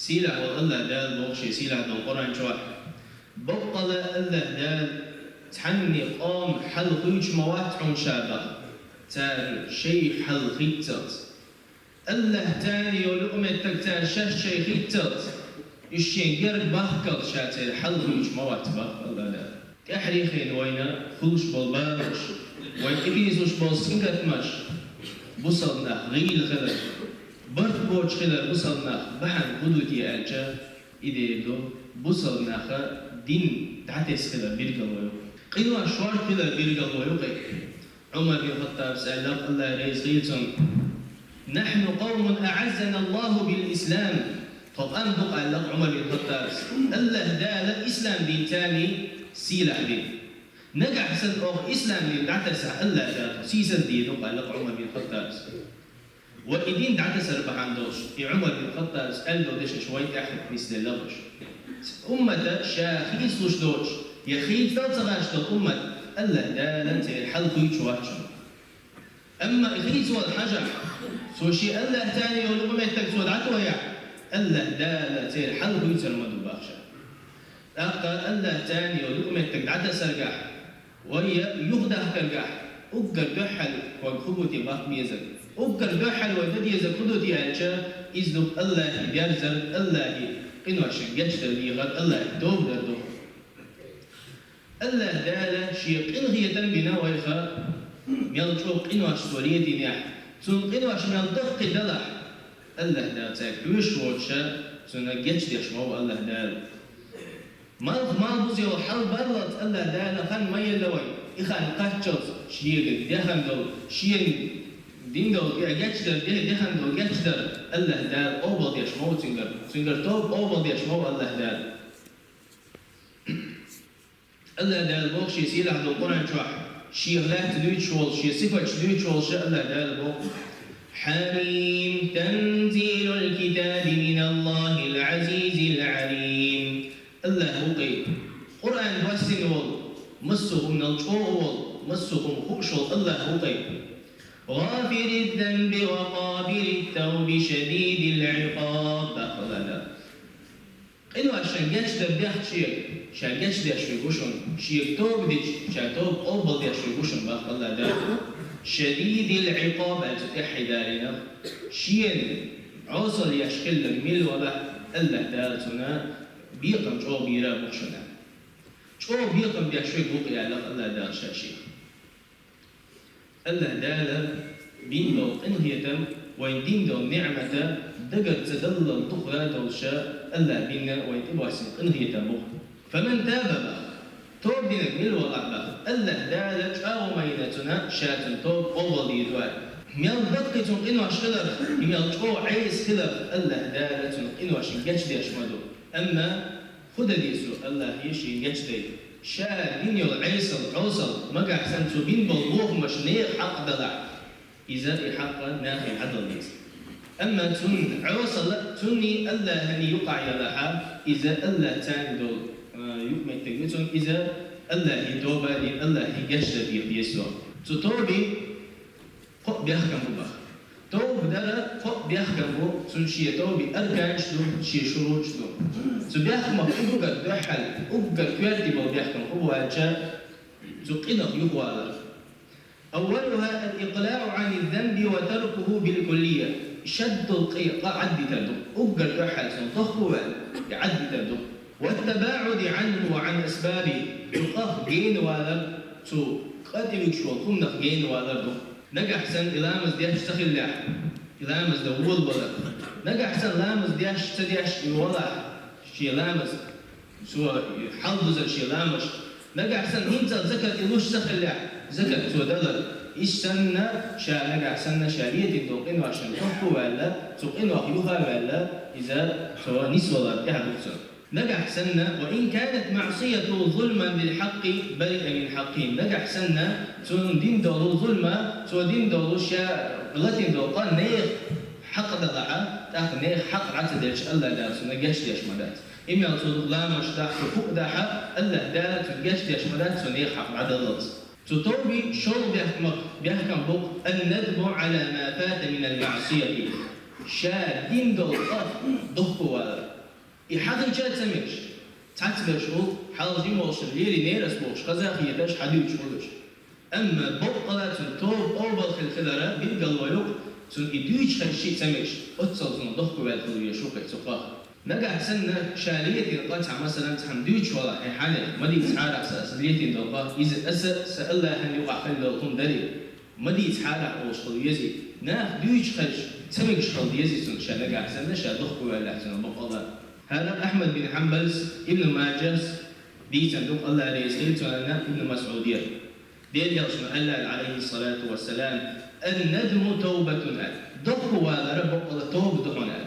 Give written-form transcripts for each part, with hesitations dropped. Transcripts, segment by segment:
سيلة والله دال بوخشي سيلة دال القرآن شوح بقل الله دال تحني قام حل خيج مواتعون شابه تال شي حل خيتت الله تاني ولقمة تكتال شش شي خيتت يشين جرد بحكر شاتل حل خيج مواتبه الله دال كحريخين وينا خلوش بالبارش وين إبيزوش بالسنقت مش بصلنا غيل خلال برد بوش خلال بصلنا بحن قدوتي ألجا إيديدو بصلنا دين تعتس خلال بيرقلويو قيلوا شوار خلال بيرقلويو عمر بن الخطاب سأل الله رئيس غيلتون نحن قوم أعزنا الله بالإسلام طبعا بقى لك عمر بن الخطاب الله دال الإسلام دين تاني سيلة دين نجح سن أو إسلام دين تعتس الله دال سيسن دين بقى لك عمر بن الخطاب وإدين تعتس ربحان دوش في عمر بن الخطاب قال له دش شوي تحت مثل اللغش أمة شاخيص وش دوش يخيل تلتغاش دو أمة الله دال أنت الحل خيج واحشم أما إخيز والحجر سو شيء الله تاني ولقمة تكسود عتويا الله دال تير حل خيج المدو باخشة أقل الله تاني ولقمة تكعد سرقاح وهي يغده كرقاح أقر بحل وخبوتي باق ميزك أقر بحل وددي زكودتي ألشا إذن الله بيرزر الله قنوش جشتر بيغر الله دوب دردو الله دال شيء قنغية بنا ويخا ميلتو قنوش سوريتي نيح تون قنوش ميلدق دلح الله دال تاك دوش وشا تون جشتر يشمو الله دال ما بوزي وحل برلت الله دال خان ما يلوي إخان قاتشوز شيء دهن دول شيء ديندو جشتر دهن دول جشتر الله دال أول يشمو تنجر توب أول يشمو الله دال الله دال بوق شيء سيلة عند القرآن شوح شيء لا تدوي شوال شيء صفة تدوي شوال شيء الله دال بوق حميم تنزيل الكتاب من الله العزيز العليم الله بوقي قرآن واسن وال مسهم من الجوال مسهم خوشول الله بوقي غافر الذنب وقابل التوب شديد العقاب الله إنه عشان جاش تبدأ شيء شان جاش ده شوي بوشون شيء توب ديش شان توب أول ده شوي بوشون بق الله ده شديد العقاب أتتحي دارنا شيء عوصل يشكل الميل ولا الله دارتنا بيقم شو بيرا بوشنا شو بيقم بيشوي بوقي على الله دار شاشي الله دار بين دو إنهيتم وين دين دو نعمة دقر تدلل تخرى دوشا الله بينا وين تبواسن إنهيتم بوق فمن تاب بقى توب دينك ميل والله بقى الله دالك أو مينتنا شاتن توب أول ديدوال ميال دقتون إنو أشخلر ميال جو عيس خلر الله دالتون إنو أشن جاش دي أشمدو أما خد ديسو الله يشي جاش دي شا بين يول عيسل عوصل مقع سنتو بين بالبوخ مش نيخ حق دلع إذا حق ناخي عدل ديس أما تون عوصل توني الله هني يقع يلها إذا الله تاني دول يكمل تجمعون إذا الله يدوبا الله يجشد بيسوع تطوبي قب بيحكم ببا توب دارا قب بيحكم بو سنشي توبي أركان شلو شي شروط شلو تبيحكم أبغى دحل أبغى كوالتي بو بيحكم هو أجا تقينا يقوالا أولها الإقلاع عن الذنب وتركه بالكلية شد القيقة عدي تدو أبغى دحل سنطخوا يعدي تدو والتباعد عنه وعن أسبابه يقف جين ولا تو قد يكشوا كم جين ولا دو نجح سن إلامز دياش تخلع إلامز دول ولا نجح سن لامز دياش تدياش ولا شيء لامز سو حظ شيء لامش نجح سن هنت ذكر إلوش تخلع ذكر تو دلر إيش سنة شا نجح سنة شارية الدوقين وعشان تحكوا ولا توقين وحيوها ولا إذا سواء نسوة يحدث نجح سنة وإن كانت معصيته ظلما بالحق برئ من حقهم نجح سنة تون دين دولو ظلما تون دين دولو شاء غلطين دولو قال نيخ حق دلعا تاخ نيخ حق عتدلش الله دار سنة جاش ديش مدات إما تون لا مش تاخ فوق داحا الله دار تون جاش ديش مدات تون نيخ حق عدلت تطوبي شو بيحكم بوق الندم على ما فات من المعصية شاء دين دولو قف ضخوا حقيقة تمش تعتبرش حالجي موش ليري نيرس موش قزاقية باش حديوش مولوش أما بقلة توب أوبل خلخلرة بيلقى الويوق تون إدوش خلشي تمش أتصل ضحكوا بالخلوية شوكي تقاخ نقع سنة شالية القطع مثلا تحمدوش ولا حالة ما دي تحارع سأسلية دلقاه إذا أسأل سألا هن يوقع خلال القوم داري ما دي تحارع أوش خلويزي ناخ دوش خلش تمش خلويزي سن شالقع سنة شالضحكوا بالحسن بقلة هذا أحمد بن حنبل ابن ماجه دي صندوق الله عليه الصلاة ابن مسعودية ديل يرسم الله عليه الصلاة والسلام الندم توبة ضحوا على رب توب دحنا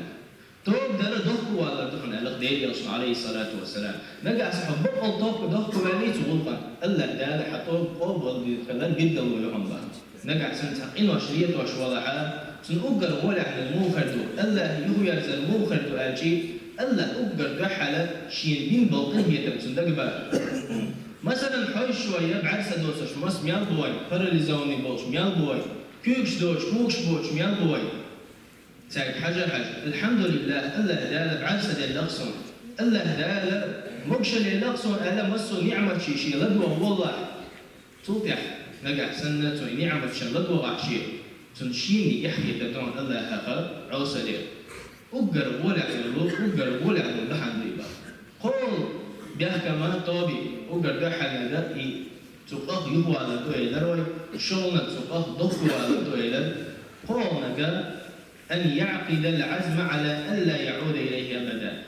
توب دار ضحوا على دحنا ديل يرسم عليه الصلاة والسلام نجع صحب بقى توب ضحوا عليه تغلقا الله ده حطوب قوب خلال جدا ويهم بقى نجع سنة إنه عشرية وشوالها سنؤجر ولا عن الموخر الله يهو يرزل الموخر أجي الله أجر جحلة شين بين بلطه يتمسون دقبا مثلا حوش شوية بعرسة دوسش مس ميال بوي فرليزوني بوش ميال بوي كوكش دوش كوكش بوش ميال بوي تاك حاجة الحمد لله الله دال بعرسة ديال لقصون الله دال مقشة للقصون ألا مسو نعمة شي لدوه والله توضح نقع سنة نعمة شي لدوه عشي تنشيني يحيي تدون الله هخر عوصة ديال أجر ولا يلو أجر ولا يلو لحن ريبا قول بيحكم طابي أجر ده حنا ده تقاه يهو على دويلر وي شغلنا تقاه ضخوا على دويلر قول نجا أن يعقد العزم على ألا يعود إليه أبدا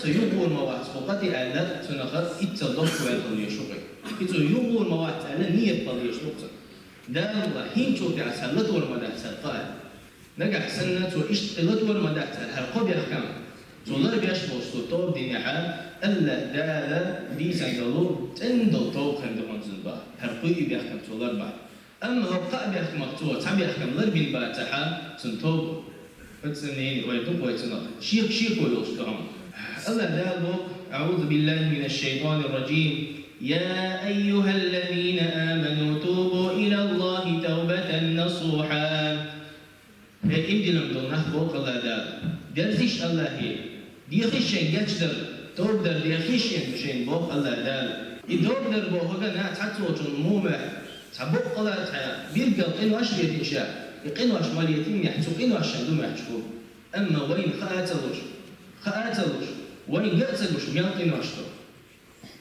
سيغور موات فقط ألا سنخر إتصدق ويقول يشوقي يغور موات ألا نية قضية شوقي ده الله هين شوقي عسلت ورمدا سلقال نجح سنة وإشتغلت ورمدات هالقب يحكم تولر بيشبوش توب دين حال ألا دالا دي سنجلو تندل توب خندقون زنبا هالقوي بيحكم تولر بعد أما هبقى بيحكم مقتوع تعب يحكم لربين باتحا سنتوب فتسنين ويتوب ويتنق شيخ ويوش دعم ألا دالو أعوذ بالله من الشيطان الرجيم يا أيها الذين آمنوا توبوا إلى الله توبة نصوحا إمدي لم تنه فوق الله دار درزيش الله هي دي خشين جاتشدر توبدر دي خشين مشين فوق الله دار يدوبدر بوهجا نات حتى وتنمومه تبوق الله تعالى بيرجع إنه أشري إنشاء يقينه أشماليتين يحسوا إنه أشهدوا ما يحسوا أما وين خاتلوش وين جاتلوش ميالقينه أشتو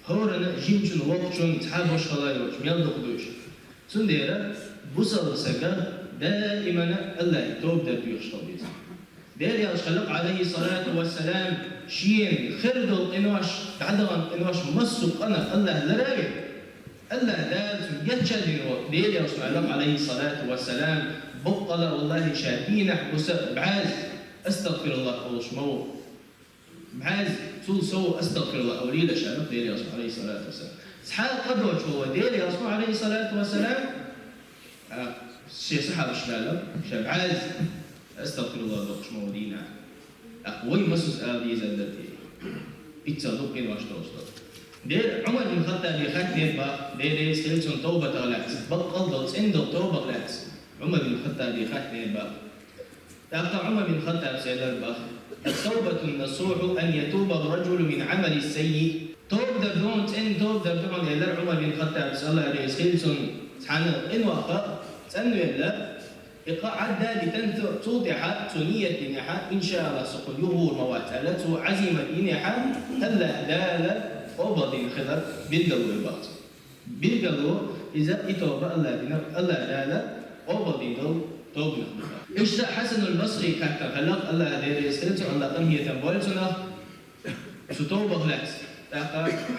هورنا جيمشون وقتشون تحابوش خلايوش ميالدقدوش سنديرة بوصل سجا دائما الله يتوب ده بيشتغل بيز. دير يا خلق عليه الصلاة والسلام شين خردل إنواش بعدهم إنواش مسق أنا الله لراي الله دال يتشل دير يا خلق عليه الصلاة والسلام بقلا والله شاكينة بعاز أستغفر الله أو شمو بعاز طول سو أستغفر الله أولي لشارك دير يا عليه الصلاة والسلام. سحال قدوش هو دير يا عليه الصلاة والسلام. الشيء صحاب شماله شاب عاز استغفر الله دوقش مودينا اقوي مسوس ادي زلتي يتصدقين واش توصل دير عمر بن الخطاب يخاف نيبا دير سيلسون توبه غلات بقل دوت عنده توبه غلات عمر بن الخطاب يخاف نيبا تاخذ عمر بن الخطاب سيدر باخ التوبه النصوح ان يتوب الرجل من عمل السيء توب دون ان توب دون الى عمر بن الخطاب صلى الله عليه وسلم سبحانه ان وقع سأنه يلا إقاء عدا لتنتوضح تنية دينها إن شاء الله سقل يغور مواتلت عزيمة دينها ألا دال أوبا دين خضر بالقلو الباط بالقلو إذا إتوبة ألا دال أوبا دين قلو توبنا إشتاء حسن البصري كاكا خلق ألا دير يسكرت ألا قمية تنبولتنا ستوبة غلات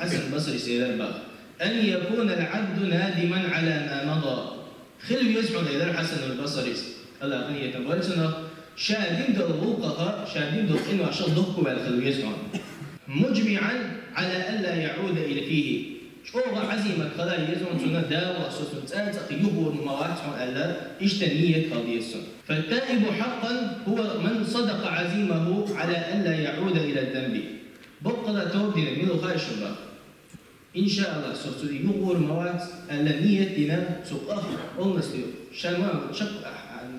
حسن البصري سيدان باغ أن يكون العبد نادما على ما مضى خلو يزعل إلى الحسن البصري الله غنية تبالسنا شاهدين دلوقها شاهدين دلوقين وعشان ضحكوا على خلو يزعل مجمعا على ألا يعود إلى فيه شوغ عزيمة خلا يزعل سنة داوة سنة تأتي يبور مواتهم ألا إجتنية قضية السنة فالتائب حقا هو من صدق عزيمه على ألا يعود إلى الذنب بقى توبنا من خارج الله إن شاء الله سوف يغور مواد النية سوقها أونسليو شما شق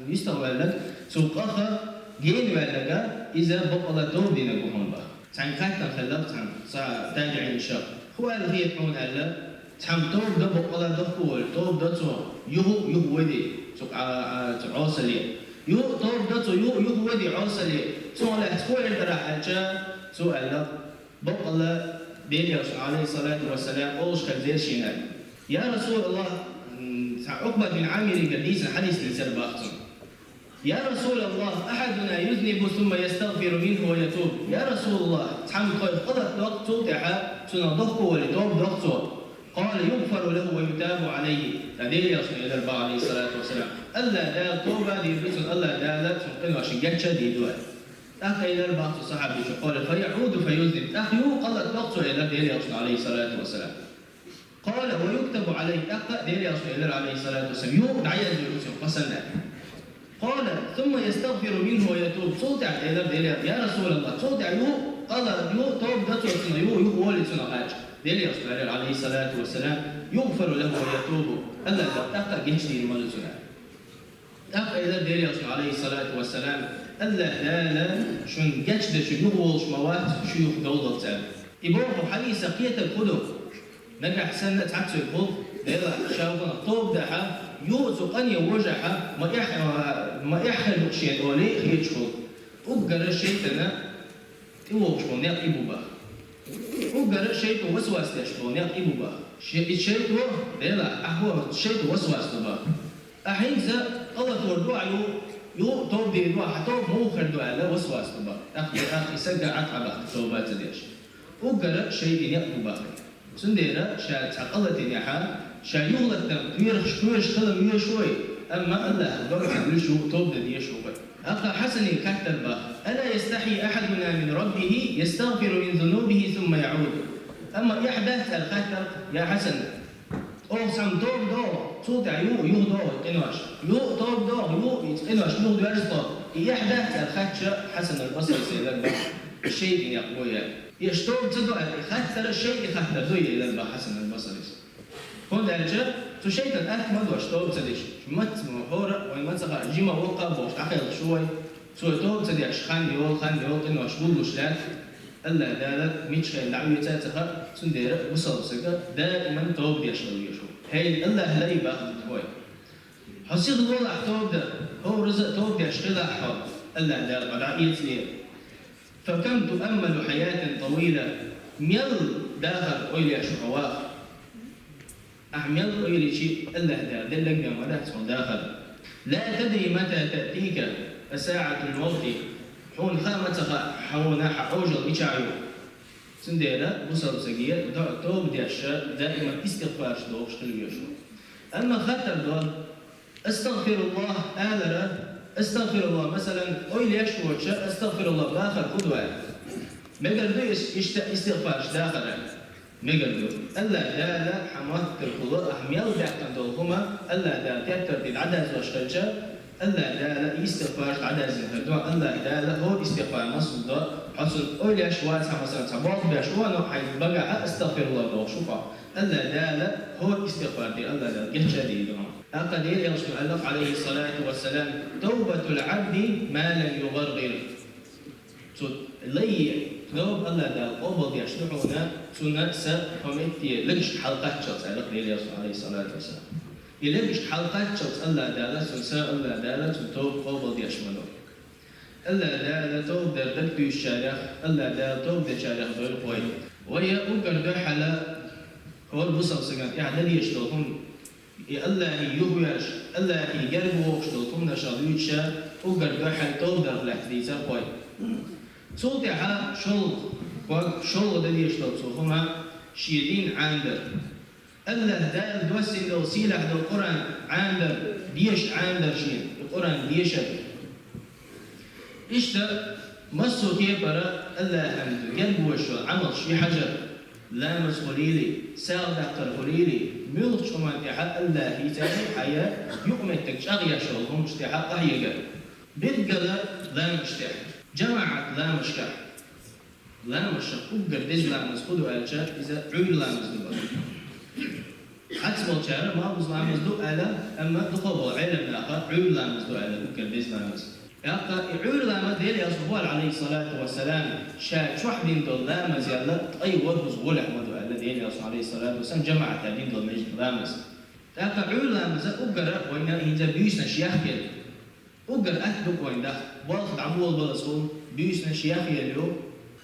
يستوى لك سوقها جين ولك إذا بقى توب دينا بهم عن كاتن خلقت عن تاجعين الشر هو هي حون ألا تحم توب دبق ولا دخول توب دتو يهو ودي عوصلي يهو توب دتو يهو ودي عوصلي سؤال تقول ترى حاجة سؤال بق الله دين عليه الصلاة والسلام أوش خزير شينال يا رسول الله عقبة بن عامر قديس حديث لسرباختم يا رسول الله أحدنا يذنب ثم يستغفر منه ويتوب يا رسول الله تحمل قد قضت وقت توتها سنضخه ولتوب ضغطه قال يغفر له ويتاب عليه تدير يصل إلى البعض عليه الصلاة والسلام ألا دا توبة دي بسن ألا دا لا تنقل وشجتش دي دوال أخي إلى البعض الصحابي قال فيعود فيذنب أخيه قضت وقته إلى دير يصل عليه الصلاة والسلام قال ويكتب عليه أخ دير يصل إلى عليه الصلاة والسلام يوم دعيا زوجته فسنة قال ثم يستغفر منه ويتوب صوت على دير يا رسول الله صوت يو قال يو توب دتو سنة يو ولد سنة حاج دير يصل عليه الصلاة والسلام يغفر له ويتوب ألا أخ جنشي المال سنة أخ إلى دير يصل عليه الصلاة والسلام ألا لا شن جشد شو يغول شموات شو يخدول تام يبوه حديث قية الخلق نجح سنة تعبت الخلق ديلا شاوفنا طوب دحا يوزق أن يوجعها ما يحل شيء ولي يدخل وقرر الشيء تنا يوقف نيق يبوبا وقرر الشيء وسواس تشكو نيق يبوبا الشيء هو ديلا هو الشيء وسواس تبا أحين ذا الله تودع يو توب دي دوا حتى مو خردوا على وسواس تبا أخي سجع عتبة توبات ديش وقرر الشيء نيق يبوبا سنديرة شاء تعقلت نيحا شاء يغلط كويش خلم يشوي أما الله برح يشو توب دي يشو أخا حسن كتر با ألا يستحي أحدنا من ربه يستغفر من ذنوبه ثم يعود أما يحدث الخطر يا حسن أو سام توب دو صوت يو دو قناش يو توب دو يو قناش يو درجة يحدث الخطر حسن البصري سيدنا الشيء يقوي يشتوب تدو الخطر الشيء يخطر دوي إلى حسن البصري هون درجة تشيت الأكمل واشتوب تديش مت مهورة وما تسخر جيما وقع بوش عقل شوي سوى توب تديش خان يول إنه أشبول وشلات ألا دالت ميتش العوية تاتها سندير وصل سكر دائما توب ديش يشو هاي ألا هلاي باخذ توي حسيت الوضع توب ده هو رزق توب ديش خلا حال ألا دال قدعية ليه فكم تؤمل حياة طويلة ميل داخل أولي أشوفواخ أعمل أي شيء الله دلك بما تكون داخل لا تدري متى تأتيك ساعة الموت حون خامتها حون حوج الإشعاع سنديرة بصر سجية توب ديش دائما استغفار شدوش تلويشو أما خطر دول استغفر الله آلرة استغفر الله مثلا أي ليش وجه استغفر الله داخل قدوة ما قدروا استغفار داخل ميجردو ألا دا حمات الخضر أحميال بيحكم دولهما ألا دا تأثر بالعدد وشكلشة ألا دا استغفار عدد زهدو ألا دا هو استغفار مصد حصل أولي أشوات مثلا تبعض بأشوات نوحي بقى أستغفر الله دو شوفا ألا دا هو استغفار دي ألا دا جهش دي دون أقدير يرسل الله عليه الصلاة والسلام توبة العبد ما لم يغرغر لي لو الله دا قبض يشرحونا سنة سفهمتي لقش حلقات شخص على قليل عليه الصلاة والسلام يلقش حلقات شخص الله دا لا سنة الله دا لا توب قبض يشمله الله دا لا توب دردك الشارع الله دا توب دا شارع غير قوي وهي أوكر دا حلا هو البصر سجن يعني يشتغلون الله يهويش الله يجربوا يشتغلون نشاطيش أوكر دا حل توب دا لحديثة قوي صوتها شغل ده يشتغل صوتهما شيدين عندر الله ده دوسين لو سيلة ده القرآن عندر ديش عندر شيء القرآن ديش إيش ده مسو كيف برا الله حمد قلب وشو عمل شي حجر لا مسؤوليلي ساعد أكتر قليلي ملك شو ما تحق الله يتاني حياة يقمتك شغية شغلهم اشتحق أحيقا بالقدر لا مشتحق جماعة لا مشكلة لا مشكلة وقدر دز لا مسخدو على شيء إذا عيل لا مسخدو عكس بالشارع ما بز لا مسخدو على أما دخول علم الآخر عيل لا مسخدو على وقدر دز لا مسخدو يقا يعول لما ديل يا صبوال عليه الصلاة والسلام شو حدين دول لامز يلا أي ورد غلع مدو على ديل يا عليه الصلاة والسلام جماعة تابين دول مجد لامز يقا عول لامز أقرأ وإن إنجا بيوسنا شياخيل أقرأ أكدك وإن ده واخد عمول بلسون بيوسنا شياخيل له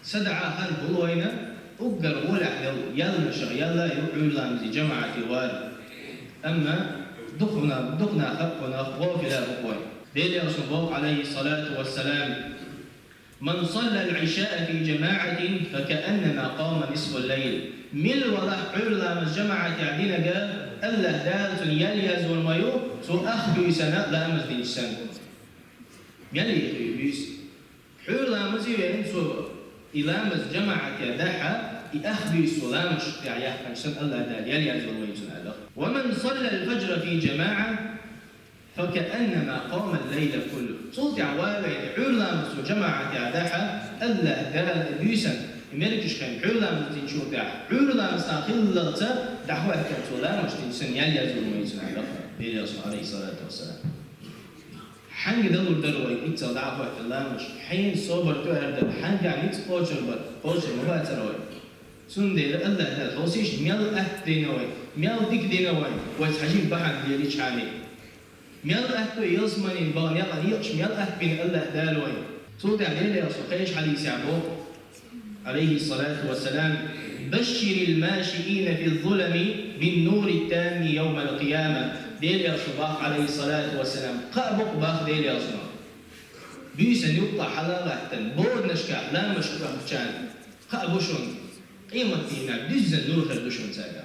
سدعا هل بلوينا أقرأ غلع يلا شغ يلا يعول لامز جماعة وارد أما دقنا خبنا غافلا أقوين ديل يا صبوك عليه الصلاة والسلام من صلى العشاء في جماعة فكأنما قام نصف الليل مل ولا علا مس جماعة عدينا جاء الله دال يليز والمايو سو أخبي سنة لا مس دين سنة يلي بيس حلا مزيوين سو إلى مس جماعة دحى أخبي سلامش يعني سن الله دال يليز والمايو سنة ومن صلى الفجر في جماعة فكأنما قام الليل كله صوت عوالي علا مسو جماعة عداحة ألا دال بيسن ملكش كان علا مستين شو داح علا مستاخلة دحوة كتولا مستين سن يليزو الميزن على الرسول عليه الصلاة والسلام حنج دلو دروي إتسا دعوة الله مش حين صبر تهرد حنج عميت قوشر مباتروي سن دير ألا دال خوصيش ميال دينوي ميال ديك دينوي ويتحجين بحن دياليش عليه ميال أهتو يصمنين بان يقن يقش ميال أهبين الله دالوي صوت عدين يا سقيش حديث يعبو عليه الصلاة والسلام بشر الماشئين في الظلم بالنور التام يوم القيامة ديل يا صباح عليه الصلاة والسلام قابق باخ ديل يا صباح بيسن يقطع حلالة بود نشكا لا مشكا بشان قابوشون قيمة دينا دزن نور خردوشون ساقا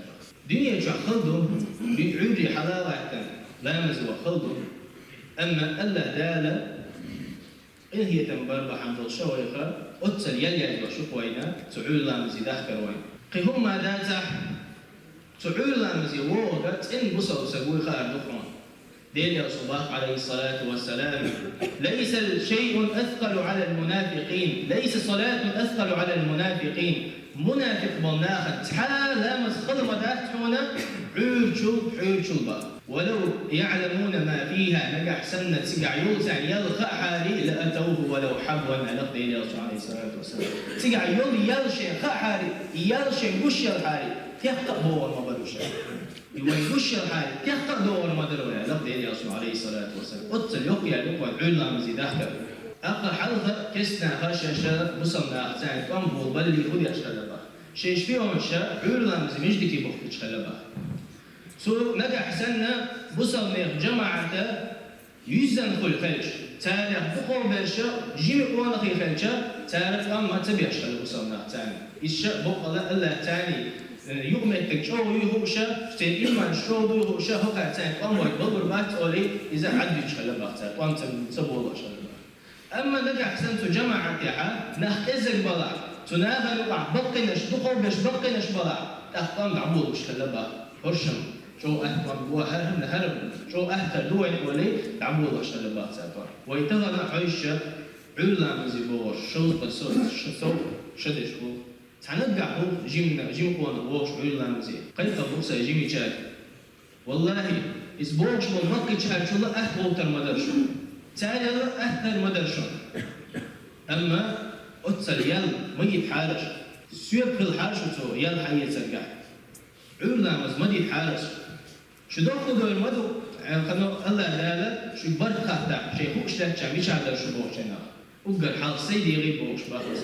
دنيا شو خلدهم بيعودي حلالة لا مزوى خلده أما ألا دالة إن هي تنبر بحمد الشويخة أتسل يلي وشوف وينا تعول لامزي داخل وين قهم ما داتح تعول لامزي ووغت إن بصر سقوي خار دخمان ديل يا صباح عليه الصلاة والسلام ليس شيء أثقل على المنافقين ليس صلاة أثقل على المنافقين منافق بالناخد تحال لامز خلما داتحونا عرشو بقى ولو يعلمون ما فيها نجح سنة سجع يوسع يلقى حالي لأتوه ولو حبوا على قيل عليه الصلاة والسلام سجع يلشي خحالي يلشي وش الحالي يخطأ هو ما بدوش يوش الحالي يخطأ هو ما بدوش على قيل عليه الصلاة والسلام أتصل يقيا لقوا علا مزيد أخر أقل حلقة كسنا خشاشة بصلنا أحسن كم هو بلي خذ يشخلبه شيش فيهم شاء علا مزيد مش دكي بخت يشخلبه سو نجح سنة بصلنا جماعة يزن كل خلش تعرف بقوم برشة جيم قوانا خي خلشة تعرف أما تبيعش خل بصلنا تاني الشيء بقى الله تاني يوم تكشوا يهوشة تيمان شو يهوشة هو كاتين أما يبلور بات أولي إذا عديش خل باتها وأنت تبولش خل أما نجح سنة جماعة يا نخزق بلا تناغ نقع بقينش بقوم بقينش بلا تختم عبودش خل بات هرشم شو أهتم هرب شو أهتم دوين ولي تعبوا الله شل الله سافر ويتغنى عيشة علا مزيبوش شو قصور شو شدش هو تنقع هو جيم قوان ووش علا مزي قيت بوسا جيمي جاك والله إسبوعش والمكي جاك شو لا أهتم وتر مدرشون تعالى لا أهتم مدرشون أما أتصل يل ميت حارش سيب في الحارش وتو يل حي ترجع علا مزمدي حارش شو دخل دول مدو خلنا الله لا شو برد خاطع شيء هو شلت شامي شادر شو بوشنا وقال حال سيدي غيب بوش باخس